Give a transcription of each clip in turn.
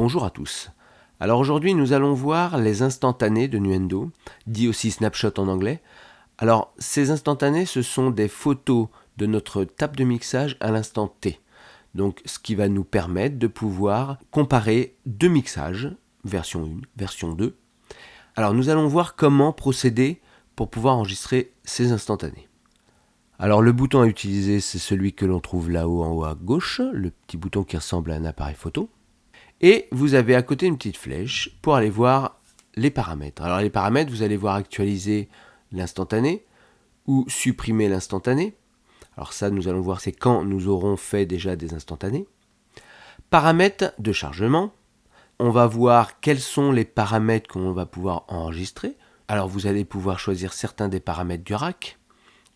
Bonjour à tous. Alors aujourd'hui nous allons voir les instantanés de Nuendo, dit aussi snapshot en anglais. Alors ces instantanés ce sont des photos de notre table de mixage à l'instant T. Donc ce qui va nous permettre de pouvoir comparer deux mixages, version 1, version 2. Alors nous allons voir comment procéder pour pouvoir enregistrer ces instantanés. Alors le bouton à utiliser c'est celui que l'on trouve là-haut en haut à gauche, le petit bouton qui ressemble à un appareil photo. Et vous avez à côté une petite flèche pour aller voir les paramètres. Alors les paramètres, vous allez voir actualiser l'instantané ou supprimer l'instantané. Alors ça, nous allons voir, c'est quand nous aurons fait déjà des instantanés. Paramètres de chargement. On va voir quels sont les paramètres qu'on va pouvoir enregistrer. Alors vous allez pouvoir choisir certains des paramètres du rack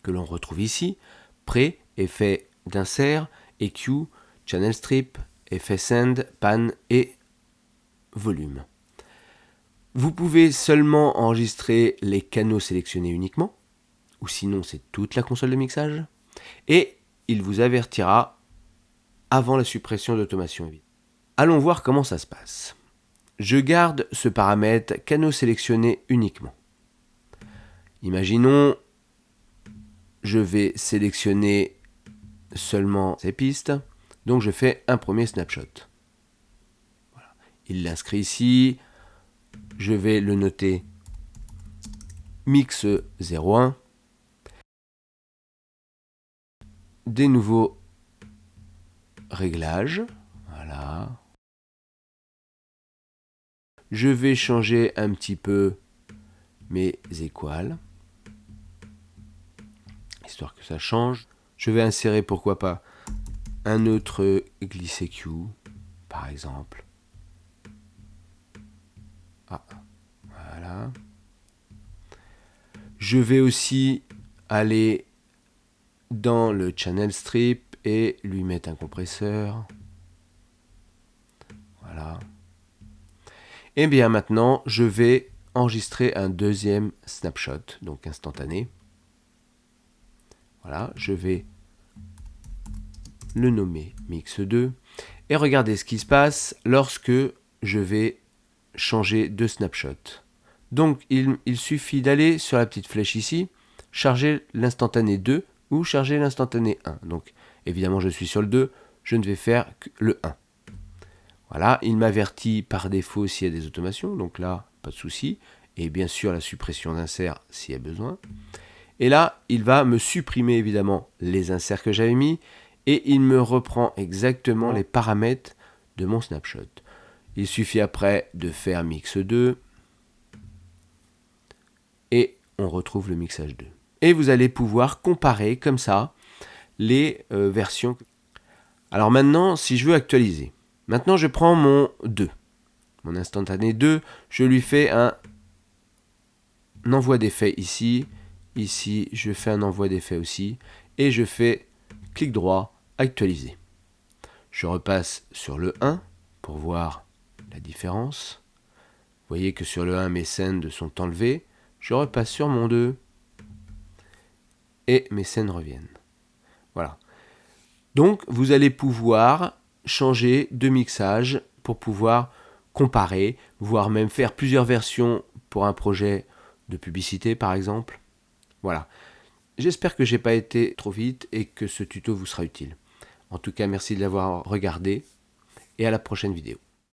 que l'on retrouve ici. Pré, effet d'insert, EQ, channel strip, effet send, pan et volume. Vous pouvez seulement enregistrer les canaux sélectionnés uniquement, ou sinon c'est toute la console de mixage, et il vous avertira avant la suppression d'automation. Allons voir comment ça se passe. Je garde ce paramètre canaux sélectionnés uniquement. Imaginons, je vais sélectionner seulement ces pistes, donc je fais un premier snapshot. Voilà. Il l'inscrit ici, je vais le noter mix 01. Des nouveaux réglages, voilà. Je vais changer un petit peu mes équales, histoire que ça change. Je vais insérer, pourquoi pas, un autre glissé Q, par exemple. Ah, voilà. Je vais aussi aller dans le channel strip et lui mettre un compresseur. Voilà. Et bien maintenant, je vais enregistrer un deuxième snapshot, donc instantané. Voilà, je vais le nommer Mix 2. Et regardez ce qui se passe lorsque je vais changer de snapshot. Donc il suffit d'aller sur la petite flèche ici, charger l'instantané 2 ou charger l'instantané 1. Donc évidemment je suis sur le 2, je ne vais faire que le 1. Voilà, il m'avertit par défaut s'il y a des automations, donc là, pas de souci. Et bien sûr la suppression d'insert s'il y a besoin. Et là, il va me supprimer évidemment les inserts que j'avais mis et il me reprend exactement les paramètres de mon snapshot. Il suffit après de faire mix 2 et on retrouve le mixage 2. Et vous allez pouvoir comparer comme ça les versions. Alors maintenant, si je veux actualiser, maintenant je prends mon 2, mon instantané 2, je lui fais un envoi d'effet ici. Ici, je fais un envoi d'effet aussi et je fais clic droit, actualiser. Je repasse sur le 1 pour voir la différence. Vous voyez que sur le 1, mes scènes sont enlevées. Je repasse sur mon 2 et mes scènes reviennent. Voilà. Donc, vous allez pouvoir changer de mixage pour pouvoir comparer, voire même faire plusieurs versions pour un projet de publicité, par exemple. Voilà. J'espère que je n'ai pas été trop vite et que ce tuto vous sera utile. En tout cas, merci de l'avoir regardé et à la prochaine vidéo.